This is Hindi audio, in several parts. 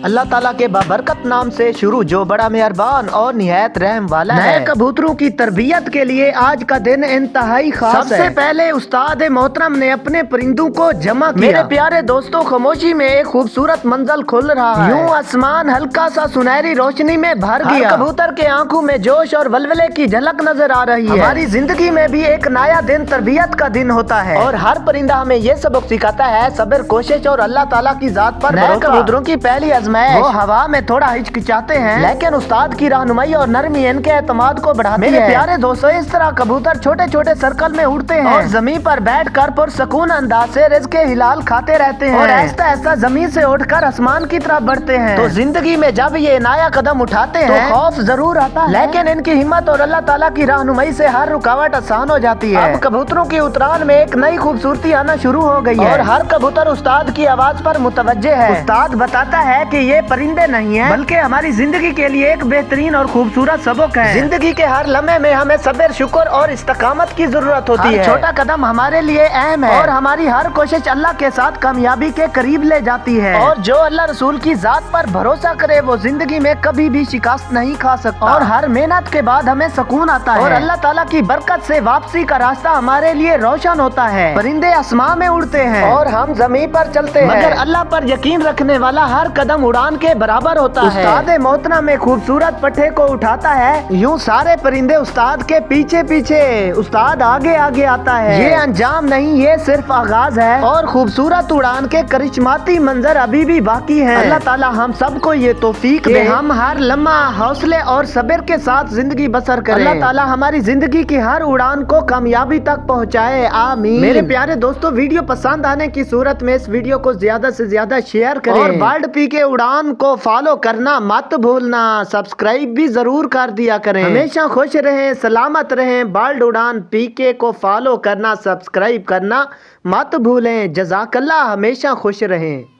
अल्लाह ताला के बाबरकत नाम से शुरू जो बड़ा मेहरबान और निहायत रहम वाला है। नए कबूतरों की तरबियत के लिए आज का दिन इंतहाई खास है। सबसे पहले उस्ताद मोहतरम ने अपने परिंदों को जमा किया। मेरे प्यारे दोस्तों, खामोशी में एक खूबसूरत मंजर खुल रहा है। यूं आसमान हल्का सा सुनहरी रोशनी में भर गया। कबूतर के आंखों में जोश और वलवले की झलक नजर आ रही है। हमारी जिंदगी में भी एक नया दिन तरबियत का दिन होता है और हर परिंदा हमें ये सबक सिखाता है, सब्र, कोशिश और अल्लाह ताला की जात पर भरोसा। कबूतरों की पहली आजमाइश, वो हवा में थोड़ा हिचकिचाते हैं, लेकिन उस्ताद की रहनुमाई और नरमी इनके एतमाद को बढ़ाती है। मेरे प्यारे दोस्तों, इस तरह कबूतर छोटे छोटे सर्कल में उड़ते हैं और जमीन पर बैठकर पुरसकून अंदाज से रिज़्क़ के हिलाल खाते रहते हैं और ऐसा ऐसा जमीन से उठकर आसमान की तरफ बढ़ते हैं। तो जिंदगी में जब ये नया कदम उठाते हैं तो खौफ जरूर आता है, लेकिन इनकी हिम्मत और अल्लाह ताला की रहनुमाई से हर रुकावट आसान हो जाती है। अब कबूतरों की उतरान में एक नई खूबसूरती आना शुरू हो गई है और हर कबूतर उस्ताद की आवाज पर मुतवज्जे है। उस्ताद बताता है कि ये परिंदे नहीं हैं, बल्कि हमारी जिंदगी के लिए एक बेहतरीन और खूबसूरत सबक है। जिंदगी के हर लम्हे में हमें सब्र, शुक्र और इस्तकामत की जरूरत होती है। छोटा कदम हमारे लिए अहम है और हमारी हर कोशिश अल्लाह के साथ कामयाबी के करीब ले जाती है। और जो अल्लाह रसूल की जात पर भरोसा करे वो जिंदगी में कभी भी शिकस्त नहीं खा सकता और हर मेहनत के बाद हमें सुकून आता है और अल्लाह ताला की बरकत से वापसी का रास्ता हमारे लिए रोशन होता है। परिंदे आसमान में उड़ते हैं और हम जमीन पर चलते हैं, मगर अल्लाह पर यकीन रखने वाला हर कदम उड़ान के बराबर होता है। उस्ताद मोहतरम में खूबसूरत पट्टे को उठाता है, यूं सारे परिंदे उस्ताद के पीछे पीछे, उस्ताद आगे आगे आता है। ये अंजाम नहीं, ये सिर्फ आगाज है और खूबसूरत उड़ान के करिश्माती मंजर अभी भी बाकी है। अल्लाह ताला हम सबको ये तौफीक दे, हम हर लम्हा हौसले और सब्र के साथ जिंदगी बसर करें। अल्लाह ताला हमारी जिंदगी की हर उड़ान को कामयाबी तक पहुँचाए, आमीन। मेरे प्यारे दोस्तों, वीडियो पसंद आने की सूरत में इस वीडियो को ज्यादा से ज्यादा शेयर करें और बर्ड पी के उड़ान को फॉलो करना मत भूलना। सब्सक्राइब भी जरूर कर दिया करें। हमेशा खुश रहें, सलामत रहें। बर्ड उड़ान पीके को फॉलो करना, सब्सक्राइब करना मत भूलें। जज़ाकल्लाह, हमेशा खुश रहें।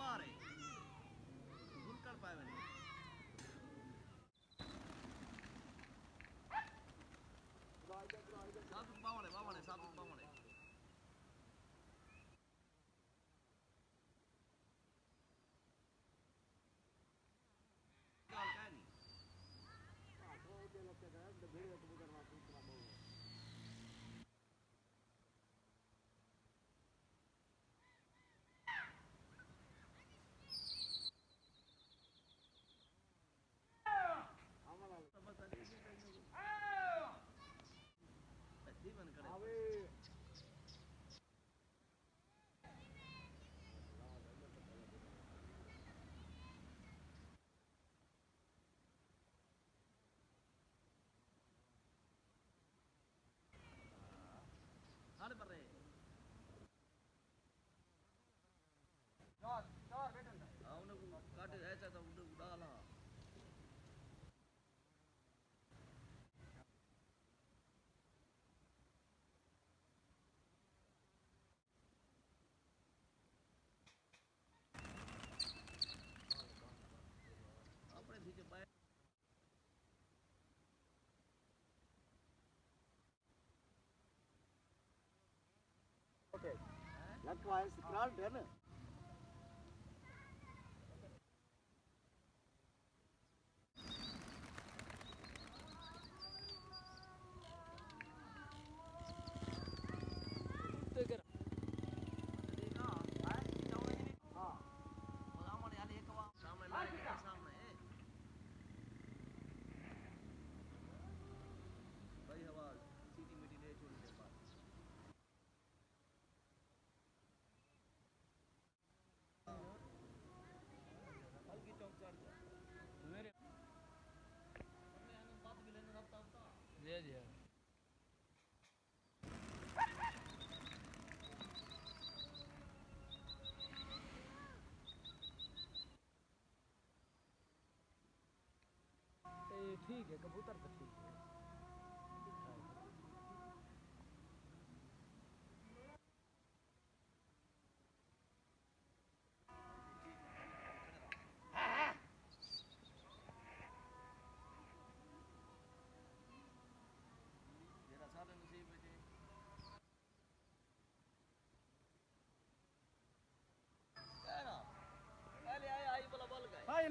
ठीक है, कबूतर तो ठीक है।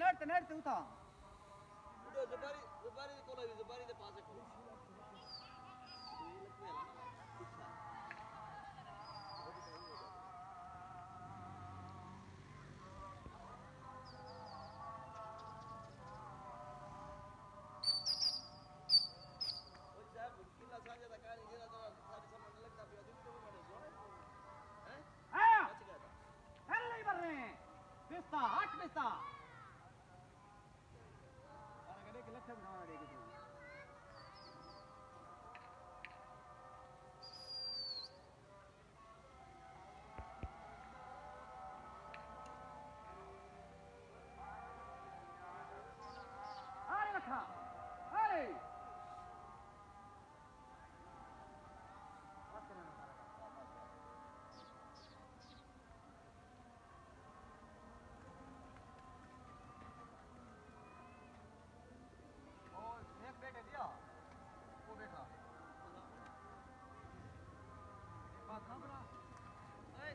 नट उठा जुबारी कोला जुबारी दे पास को किला सांजे दा कहानी जेरा तो सारी समझ लगता पिया दुख तो बड़े जो हैं हां बच गया था हल नहीं बर रहे पिस्ता हट पिस्ता अरे कदे के लक्ष्य बनाना देगी तू अरे रखा अरे एक बेटे दिया वो बैठा बात खबरा ए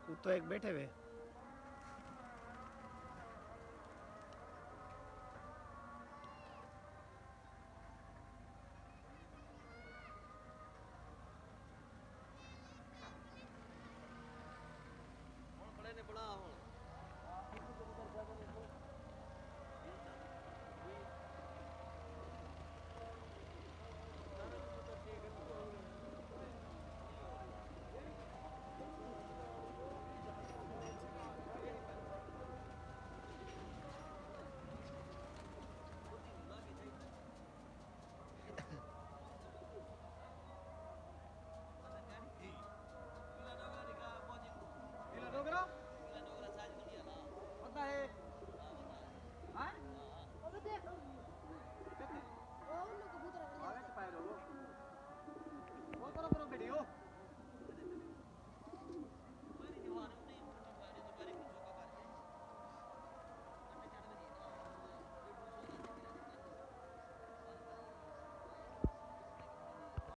तू तो एक बैठे हुए